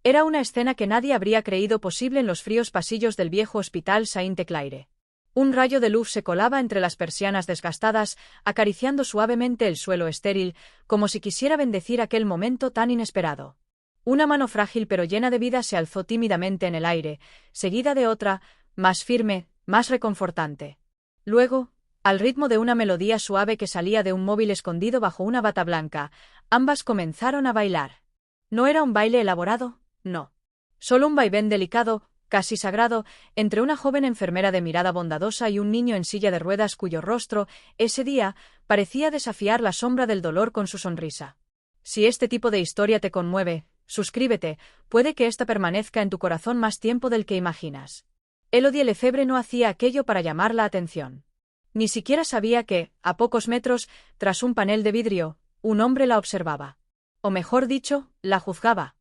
Era una escena que nadie habría creído posible en los fríos pasillos del viejo hospital Sainte-Claire. Un rayo de luz se colaba entre las persianas desgastadas, acariciando suavemente el suelo estéril, como si quisiera bendecir aquel momento tan inesperado. Una mano frágil pero llena de vida se alzó tímidamente en el aire, seguida de otra, más firme, más reconfortante. Luego, al ritmo de una melodía suave que salía de un móvil escondido bajo una bata blanca, ambas comenzaron a bailar. No era un baile elaborado, no. Solo un vaivén delicado, casi sagrado, entre una joven enfermera de mirada bondadosa y un niño en silla de ruedas cuyo rostro, ese día, parecía desafiar la sombra del dolor con su sonrisa. Si este tipo de historia te conmueve, suscríbete, puede que esta permanezca en tu corazón más tiempo del que imaginas. Élodie Lefebvre no hacía aquello para llamar la atención. Ni siquiera sabía que, a pocos metros, tras un panel de vidrio, un hombre la observaba. O mejor dicho, la juzgaba.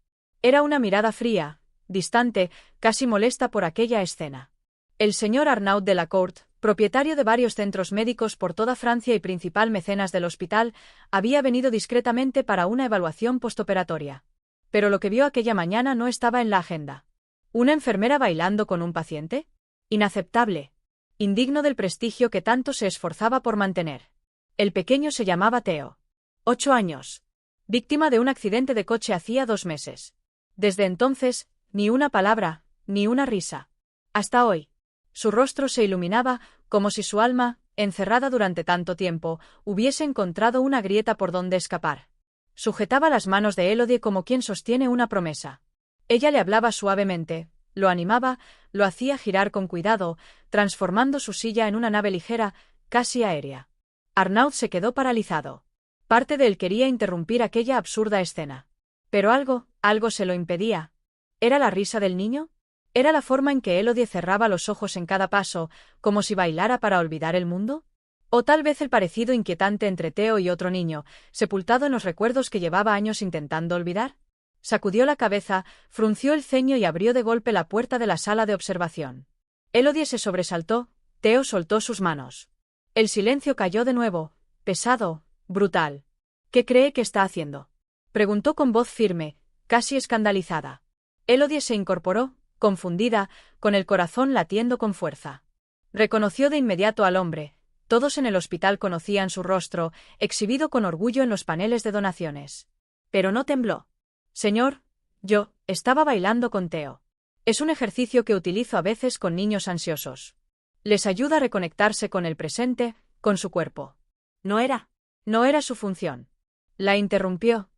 Era una mirada fría, distante, casi molesta por aquella escena. El señor Arnaud de la Court, propietario de varios centros médicos por toda Francia y principal mecenas del hospital, había venido discretamente para una evaluación postoperatoria. Pero lo que vio aquella mañana no estaba en la agenda. ¿Una enfermera bailando con un paciente? Inaceptable. Indigno del prestigio que tanto se esforzaba por mantener. El pequeño se llamaba Theo. 8 años. Víctima de un accidente de coche hacía 2 meses. Desde entonces, ni una palabra, ni una risa. Hasta hoy. Su rostro se iluminaba, como si su alma, encerrada durante tanto tiempo, hubiese encontrado una grieta por donde escapar. Sujetaba las manos de Élodie como quien sostiene una promesa. Ella le hablaba suavemente, lo animaba, lo hacía girar con cuidado, transformando su silla en una nave ligera, casi aérea. Arnaud se quedó paralizado. Parte de él quería interrumpir aquella absurda escena. Pero algo se lo impedía. ¿Era la risa del niño? ¿Era la forma en que Élodie cerraba los ojos en cada paso, como si bailara para olvidar el mundo? O tal vez el parecido inquietante entre Theo y otro niño, sepultado en los recuerdos que llevaba años intentando olvidar. Sacudió la cabeza, frunció el ceño y abrió de golpe la puerta de la sala de observación. Élodie se sobresaltó, Theo soltó sus manos. El silencio cayó de nuevo, pesado, brutal. ¿Qué cree que está haciendo?, preguntó con voz firme, casi escandalizada. Élodie se incorporó, confundida, con el corazón latiendo con fuerza. Reconoció de inmediato al hombre. Todos en el hospital conocían su rostro, exhibido con orgullo en los paneles de donaciones. Pero no tembló. Señor, yo estaba bailando con Theo. Es un ejercicio que utilizo a veces con niños ansiosos. Les ayuda a reconectarse con el presente, con su cuerpo. No era su función. La interrumpió.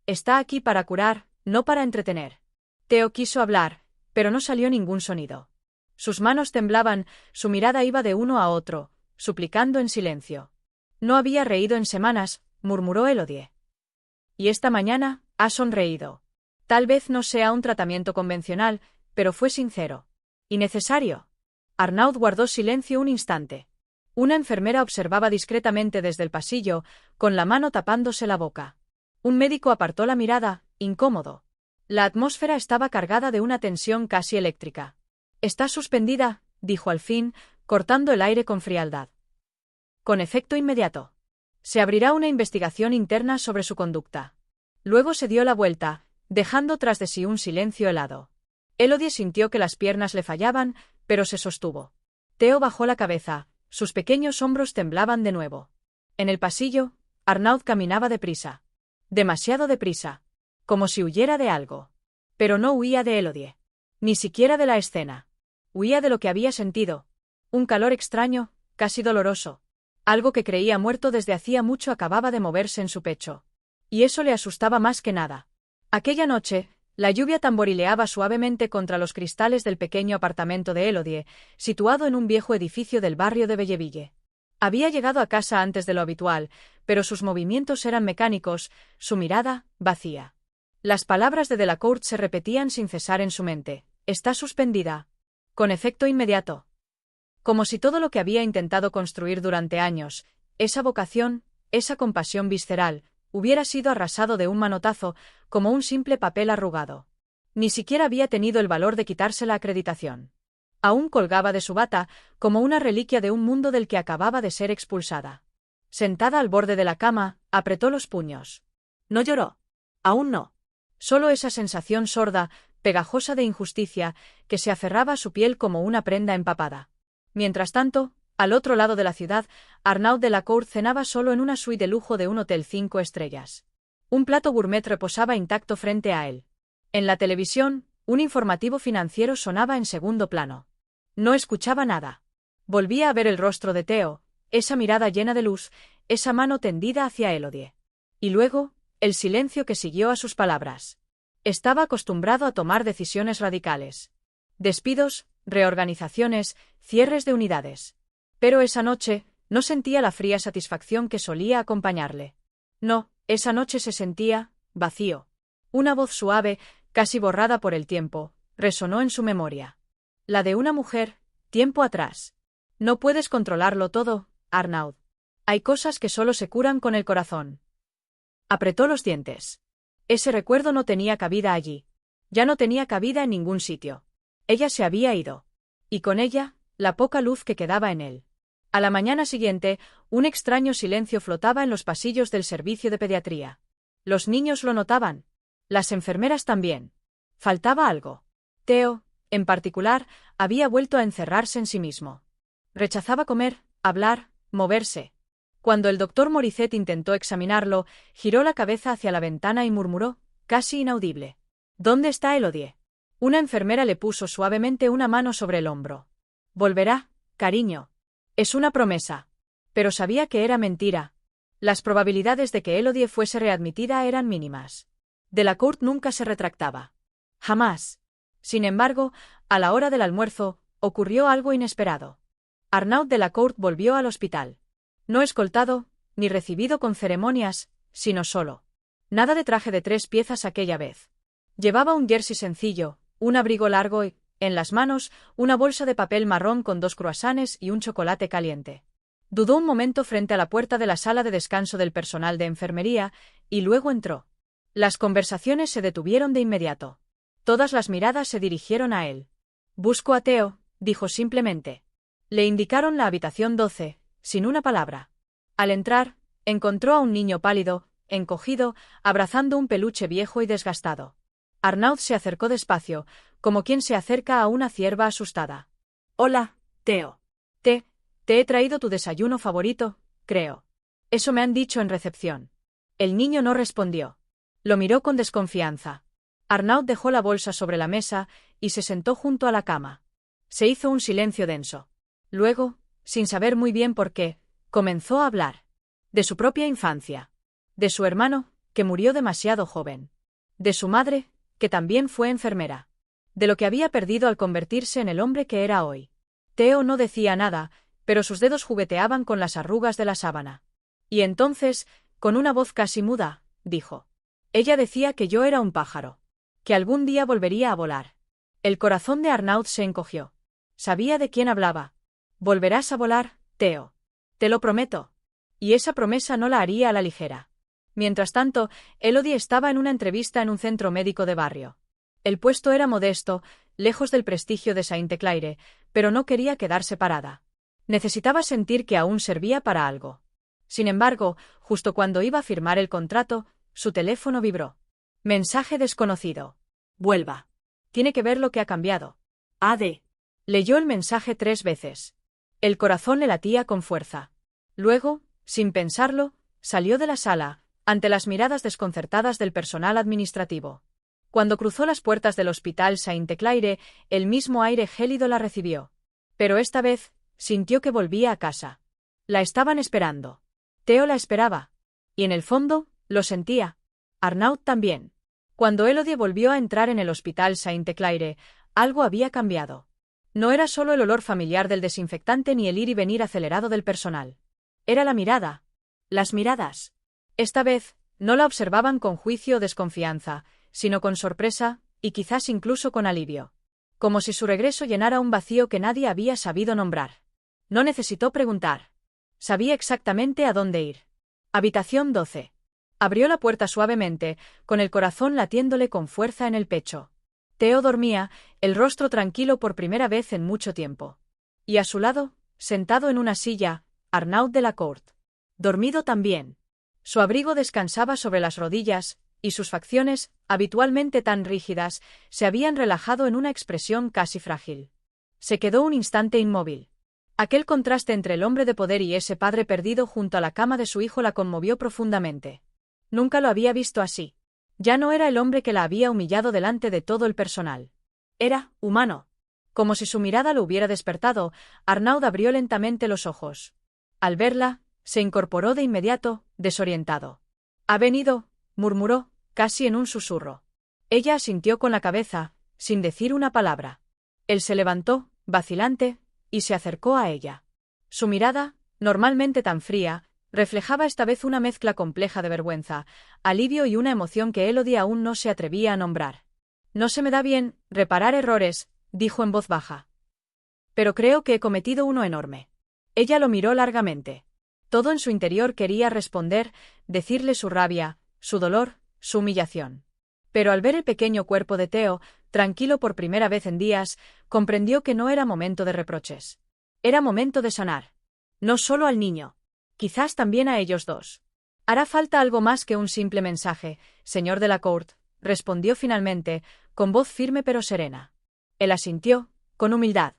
Está aquí para curar, no para entretener. Theo quiso hablar, pero no salió ningún sonido. Sus manos temblaban, su mirada iba de uno a otro, suplicando en silencio. No había reído en semanas, murmuró Élodie. Y esta mañana, ha sonreído. Tal vez no sea un tratamiento convencional, pero fue sincero. ¿Y necesario? Arnaud guardó silencio un instante. Una enfermera observaba discretamente desde el pasillo, con la mano tapándose la boca. Un médico apartó la mirada, incómodo. La atmósfera estaba cargada de una tensión casi eléctrica. Está suspendida, dijo al fin, cortando el aire con frialdad. Con efecto inmediato. Se abrirá una investigación interna sobre su conducta. Luego se dio la vuelta, dejando tras de sí un silencio helado. Élodie sintió que las piernas le fallaban, pero se sostuvo. Theo bajó la cabeza, sus pequeños hombros temblaban de nuevo. En el pasillo, Arnaud caminaba deprisa. Demasiado deprisa. Como si huyera de algo. Pero no huía de Élodie. Ni siquiera de la escena. Huía de lo que había sentido. Un calor extraño, casi doloroso. Algo que creía muerto desde hacía mucho acababa de moverse en su pecho. Y eso le asustaba más que nada. Aquella noche, la lluvia tamborileaba suavemente contra los cristales del pequeño apartamento de Élodie, situado en un viejo edificio del barrio de Belleville. Había llegado a casa antes de lo habitual, pero sus movimientos eran mecánicos, su mirada, vacía. Las palabras de Delacourt se repetían sin cesar en su mente. Está suspendida. Con efecto inmediato. Como si todo lo que había intentado construir durante años, esa vocación, esa compasión visceral, hubiera sido arrasado de un manotazo, como un simple papel arrugado. Ni siquiera había tenido el valor de quitarse la acreditación. Aún colgaba de su bata, como una reliquia de un mundo del que acababa de ser expulsada. Sentada al borde de la cama, apretó los puños. No lloró. Aún no. Solo esa sensación sorda, pegajosa de injusticia, que se aferraba a su piel como una prenda empapada. Mientras tanto, al otro lado de la ciudad, Arnaud Delacour cenaba solo en una suite de lujo de un hotel 5 estrellas. Un plato gourmet reposaba intacto frente a él. En la televisión, un informativo financiero sonaba en segundo plano. No escuchaba nada. Volvía a ver el rostro de Theo, esa mirada llena de luz, esa mano tendida hacia Élodie. Y luego, el silencio que siguió a sus palabras. Estaba acostumbrado a tomar decisiones radicales. Despidos, reorganizaciones, cierres de unidades. Pero esa noche, no sentía la fría satisfacción que solía acompañarle. No, esa noche se sentía vacío. Una voz suave, casi borrada por el tiempo, resonó en su memoria. La de una mujer, tiempo atrás. No puedes controlarlo todo, Arnaud. Hay cosas que solo se curan con el corazón. Apretó los dientes. Ese recuerdo no tenía cabida allí. Ya no tenía cabida en ningún sitio. Ella se había ido. Y con ella, la poca luz que quedaba en él. A la mañana siguiente, un extraño silencio flotaba en los pasillos del servicio de pediatría. Los niños lo notaban. Las enfermeras también. Faltaba algo. Theo, en particular, había vuelto a encerrarse en sí mismo. Rechazaba comer, hablar, moverse. Cuando el doctor Morizet intentó examinarlo, giró la cabeza hacia la ventana y murmuró, casi inaudible: ¿Dónde está Élodie? Una enfermera le puso suavemente una mano sobre el hombro. Volverá, cariño. Es una promesa. Pero sabía que era mentira. Las probabilidades de que Élodie fuese readmitida eran mínimas. Delacour nunca se retractaba. Jamás. Sin embargo, a la hora del almuerzo, ocurrió algo inesperado. Arnaud Delacour volvió al hospital. No escoltado, ni recibido con ceremonias, sino solo. Nada de traje de 3 piezas aquella vez. Llevaba un jersey sencillo, un abrigo largo y, en las manos, una bolsa de papel marrón con 2 croissants y un chocolate caliente. Dudó un momento frente a la puerta de la sala de descanso del personal de enfermería, y luego entró. Las conversaciones se detuvieron de inmediato. Todas las miradas se dirigieron a él. Busco a Theo, dijo simplemente. Le indicaron la habitación 12, sin una palabra. Al entrar, encontró a un niño pálido, encogido, abrazando un peluche viejo y desgastado. Arnaud se acercó despacio, como quien se acerca a una cierva asustada. Hola, Theo. Te he traído tu desayuno favorito, creo. Eso me han dicho en recepción. El niño no respondió. Lo miró con desconfianza. Arnaud dejó la bolsa sobre la mesa y se sentó junto a la cama. Se hizo un silencio denso. Luego, sin saber muy bien por qué, comenzó a hablar. De su propia infancia. De su hermano, que murió demasiado joven. De su madre, que también fue enfermera. De lo que había perdido al convertirse en el hombre que era hoy. Theo no decía nada, pero sus dedos jugueteaban con las arrugas de la sábana. Y entonces, con una voz casi muda, dijo: Ella decía que yo era un pájaro. Que algún día volvería a volar. El corazón de Arnaud se encogió. Sabía de quién hablaba. Volverás a volar, Theo. Te lo prometo. Y esa promesa no la haría a la ligera. Mientras tanto, Élodie estaba en una entrevista en un centro médico de barrio. El puesto era modesto, lejos del prestigio de Sainte-Claire, pero no quería quedarse parada. Necesitaba sentir que aún servía para algo. Sin embargo, justo cuando iba a firmar el contrato, su teléfono vibró. Mensaje desconocido. Vuelva. Tiene que ver lo que ha cambiado. AD. Leyó el mensaje 3 veces. El corazón le latía con fuerza. Luego, sin pensarlo, salió de la sala, ante las miradas desconcertadas del personal administrativo. Cuando cruzó las puertas del hospital Sainte-Claire, el mismo aire gélido la recibió. Pero esta vez, sintió que volvía a casa. La estaban esperando. Theo la esperaba. Y en el fondo, lo sentía. Arnaud también. Cuando Élodie volvió a entrar en el hospital Sainte-Claire, algo había cambiado. No era solo el olor familiar del desinfectante ni el ir y venir acelerado del personal. Era la mirada. Las miradas. Esta vez, no la observaban con juicio o desconfianza, sino con sorpresa, y quizás incluso con alivio. Como si su regreso llenara un vacío que nadie había sabido nombrar. No necesitó preguntar. Sabía exactamente a dónde ir. Habitación 12. Abrió la puerta suavemente, con el corazón latiéndole con fuerza en el pecho. Theo dormía, el rostro tranquilo por primera vez en mucho tiempo. Y a su lado, sentado en una silla, Arnaud Delacour. Dormido también. Su abrigo descansaba sobre las rodillas, y sus facciones, habitualmente tan rígidas, se habían relajado en una expresión casi frágil. Se quedó un instante inmóvil. Aquel contraste entre el hombre de poder y ese padre perdido junto a la cama de su hijo la conmovió profundamente. Nunca lo había visto así. Ya no era el hombre que la había humillado delante de todo el personal. Era humano. Como si su mirada lo hubiera despertado, Arnaud abrió lentamente los ojos. Al verla, se incorporó de inmediato, desorientado. «Ha venido», murmuró, casi en un susurro. Ella asintió con la cabeza, sin decir una palabra. Él se levantó, vacilante, y se acercó a ella. Su mirada, normalmente tan fría, reflejaba esta vez una mezcla compleja de vergüenza, alivio y una emoción que Elodie aún no se atrevía a nombrar. «No se me da bien reparar errores», dijo en voz baja. «Pero creo que he cometido uno enorme». Ella lo miró largamente. Todo en su interior quería responder, decirle su rabia, su dolor, su humillación. Pero al ver el pequeño cuerpo de Theo, tranquilo por primera vez en días, comprendió que no era momento de reproches. Era momento de sanar. No solo al niño. Quizás también a ellos dos. «Hará falta algo más que un simple mensaje, señor de la Court», respondió finalmente, con voz firme pero serena. Él asintió, con humildad.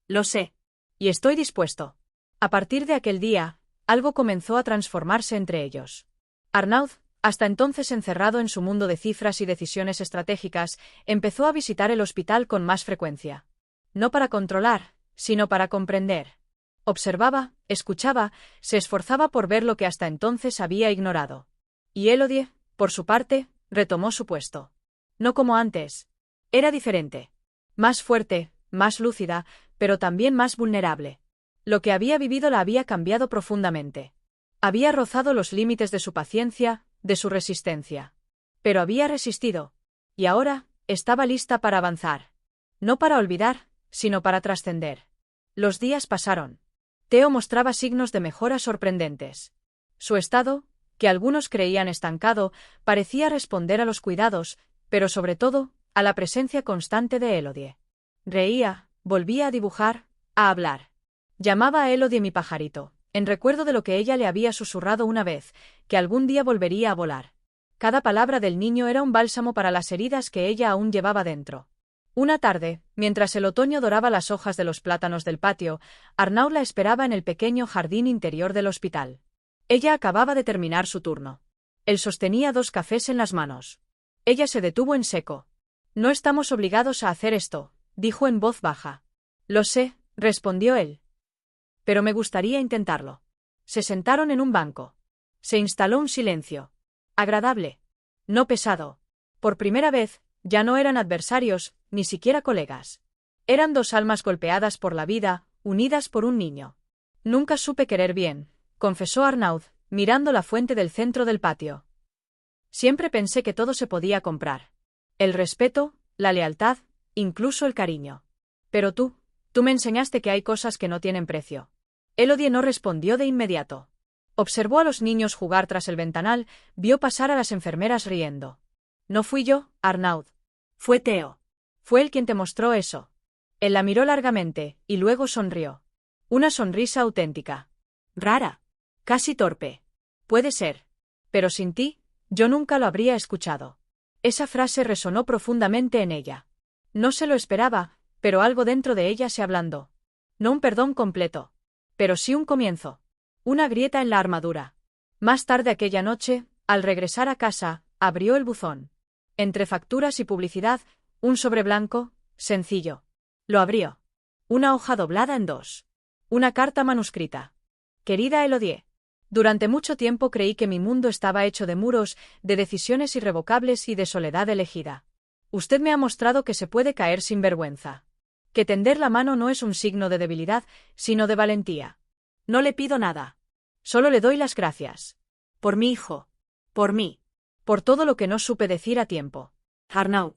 «Lo sé. Y estoy dispuesto». A partir de aquel día, algo comenzó a transformarse entre ellos. Arnaud, hasta entonces encerrado en su mundo de cifras y decisiones estratégicas, empezó a visitar el hospital con más frecuencia. No para controlar, sino para comprender. Observaba, escuchaba, se esforzaba por ver lo que hasta entonces había ignorado. Y Elodie, por su parte, retomó su puesto. No como antes. Era diferente. Más fuerte, más lúcida, pero también más vulnerable. Lo que había vivido la había cambiado profundamente. Había rozado los límites de su paciencia, de su resistencia. Pero había resistido. Y ahora, estaba lista para avanzar. No para olvidar, sino para trascender. Los días pasaron. Theo mostraba signos de mejora sorprendentes. Su estado, que algunos creían estancado, parecía responder a los cuidados, pero sobre todo, a la presencia constante de Elodie. Reía, volvía a dibujar, a hablar. Llamaba a Elodie mi pajarito, en recuerdo de lo que ella le había susurrado una vez, que algún día volvería a volar. Cada palabra del niño era un bálsamo para las heridas que ella aún llevaba dentro. Una tarde, mientras el otoño doraba las hojas de los plátanos del patio, Arnaud la esperaba en el pequeño jardín interior del hospital. Ella acababa de terminar su turno. Él sostenía 2 cafés en las manos. Ella se detuvo en seco. «No estamos obligados a hacer esto», dijo en voz baja. «Lo sé», respondió él. «Pero me gustaría intentarlo». Se sentaron en un banco. Se instaló un silencio. Agradable. No pesado. Por primera vez, ya no eran adversarios, ni siquiera colegas. Eran 2 almas golpeadas por la vida, unidas por un niño. «Nunca supe querer bien», confesó Arnaud, mirando la fuente del centro del patio. «Siempre pensé que todo se podía comprar. El respeto, la lealtad, incluso el cariño. Pero tú me enseñaste que hay cosas que no tienen precio». Elodie no respondió de inmediato. Observó a los niños jugar tras el ventanal, vio pasar a las enfermeras riendo. «No fui yo, Arnaud. Fue Theo. Fue él quien te mostró eso». Él la miró largamente, y luego sonrió. Una sonrisa auténtica. Rara. Casi torpe. Puede ser. Pero sin ti, yo nunca lo habría escuchado. Esa frase resonó profundamente en ella. No se lo esperaba, pero algo dentro de ella se ablandó. No un perdón completo. Pero sí un comienzo. Una grieta en la armadura. Más tarde aquella noche, al regresar a casa, abrió el buzón. Entre facturas y publicidad, un sobre blanco, sencillo. Lo abrió. Una hoja doblada en 2. Una carta manuscrita. «Querida Elodie. Durante mucho tiempo creí que mi mundo estaba hecho de muros, de decisiones irrevocables y de soledad elegida. Usted me ha mostrado que se puede caer sin vergüenza. Que tender la mano no es un signo de debilidad, sino de valentía. No le pido nada. Solo le doy las gracias. Por mi hijo. Por mí. Por todo lo que no supe decir a tiempo. Arnaud».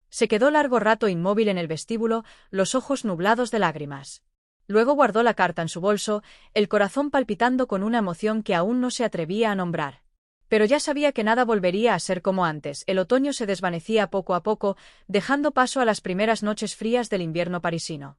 Se quedó largo rato inmóvil en el vestíbulo, los ojos nublados de lágrimas. Luego guardó la carta en su bolso, el corazón palpitando con una emoción que aún no se atrevía a nombrar. Pero ya sabía que nada volvería a ser como antes. El otoño se desvanecía poco a poco, dejando paso a las primeras noches frías del invierno parisino.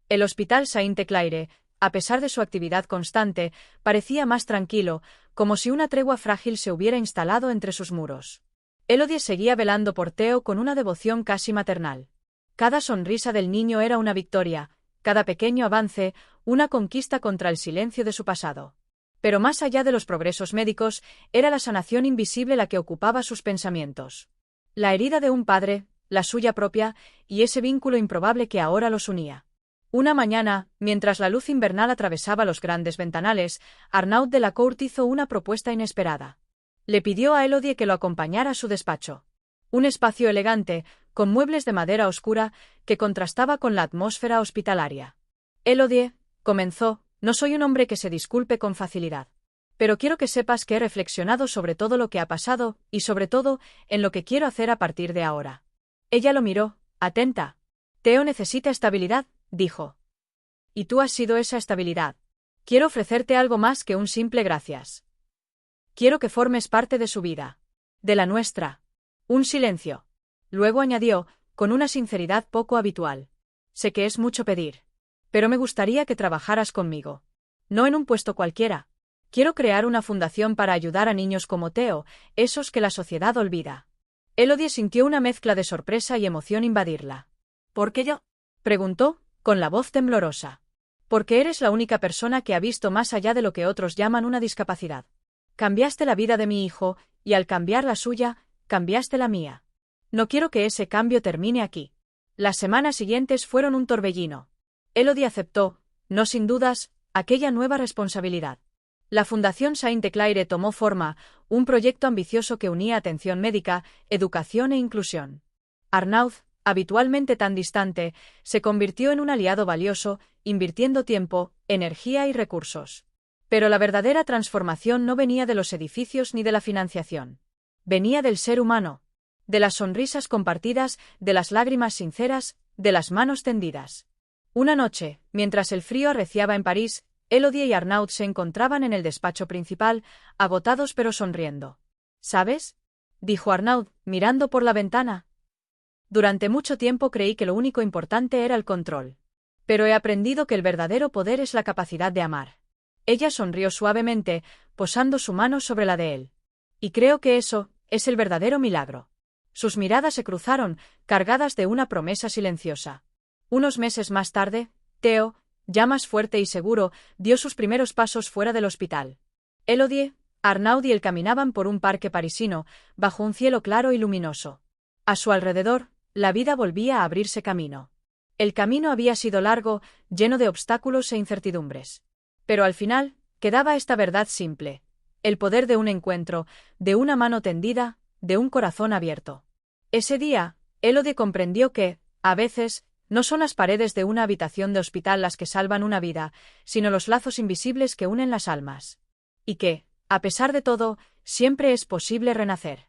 El Hospital Sainte-Claire, a pesar de su actividad constante, parecía más tranquilo, como si una tregua frágil se hubiera instalado entre sus muros. Elodie seguía velando por Theo con una devoción casi maternal. Cada sonrisa del niño era una victoria, cada pequeño avance, una conquista contra el silencio de su pasado. Pero más allá de los progresos médicos, era la sanación invisible la que ocupaba sus pensamientos. La herida de un padre, la suya propia, y ese vínculo improbable que ahora los unía. Una mañana, mientras la luz invernal atravesaba los grandes ventanales, Arnaud Delacourt hizo una propuesta inesperada. Le pidió a Elodie que lo acompañara a su despacho. Un espacio elegante, con muebles de madera oscura, que contrastaba con la atmósfera hospitalaria. Elodie, comenzó, no soy un hombre que se disculpe con facilidad. Pero quiero que sepas que he reflexionado sobre todo lo que ha pasado, y sobre todo, en lo que quiero hacer a partir de ahora. Ella lo miró, atenta. Theo necesita estabilidad, dijo. Y tú has sido esa estabilidad. Quiero ofrecerte algo más que un simple gracias. Quiero que formes parte de su vida. De la nuestra. Un silencio. Luego añadió, con una sinceridad poco habitual. Sé que es mucho pedir. Pero me gustaría que trabajaras conmigo. No en un puesto cualquiera. Quiero crear una fundación para ayudar a niños como Theo, esos que la sociedad olvida. Elodie sintió una mezcla de sorpresa y emoción invadirla. ¿Por qué yo? Preguntó, con la voz temblorosa. Porque eres la única persona que ha visto más allá de lo que otros llaman una discapacidad. Cambiaste la vida de mi hijo, y al cambiar la suya, cambiaste la mía. No quiero que ese cambio termine aquí. Las semanas siguientes fueron un torbellino. Elodie aceptó, no sin dudas, aquella nueva responsabilidad. La Fundación Sainte-Claire tomó forma, un proyecto ambicioso que unía atención médica, educación e inclusión. Arnaud, habitualmente tan distante, se convirtió en un aliado valioso, invirtiendo tiempo, energía y recursos. Pero la verdadera transformación no venía de los edificios ni de la financiación. Venía del ser humano. De las sonrisas compartidas, de las lágrimas sinceras, de las manos tendidas. Una noche, mientras el frío arreciaba en París, Elodie y Arnaud se encontraban en el despacho principal, agotados pero sonriendo. ¿Sabes? Dijo Arnaud, mirando por la ventana. Durante mucho tiempo creí que lo único importante era el control. Pero he aprendido que el verdadero poder es la capacidad de amar. Ella sonrió suavemente, posando su mano sobre la de él. Y creo que eso es el verdadero milagro. Sus miradas se cruzaron, cargadas de una promesa silenciosa. Unos meses más tarde, Theo, ya más fuerte y seguro, dio sus primeros pasos fuera del hospital. Elodie, Arnaud y él caminaban por un parque parisino, bajo un cielo claro y luminoso. A su alrededor, la vida volvía a abrirse camino. El camino había sido largo, lleno de obstáculos e incertidumbres. Pero al final, quedaba esta verdad simple. El poder de un encuentro, de una mano tendida, de un corazón abierto. Ese día, Elodie comprendió que, a veces, no son las paredes de una habitación de hospital las que salvan una vida, sino los lazos invisibles que unen las almas. Y que, a pesar de todo, siempre es posible renacer.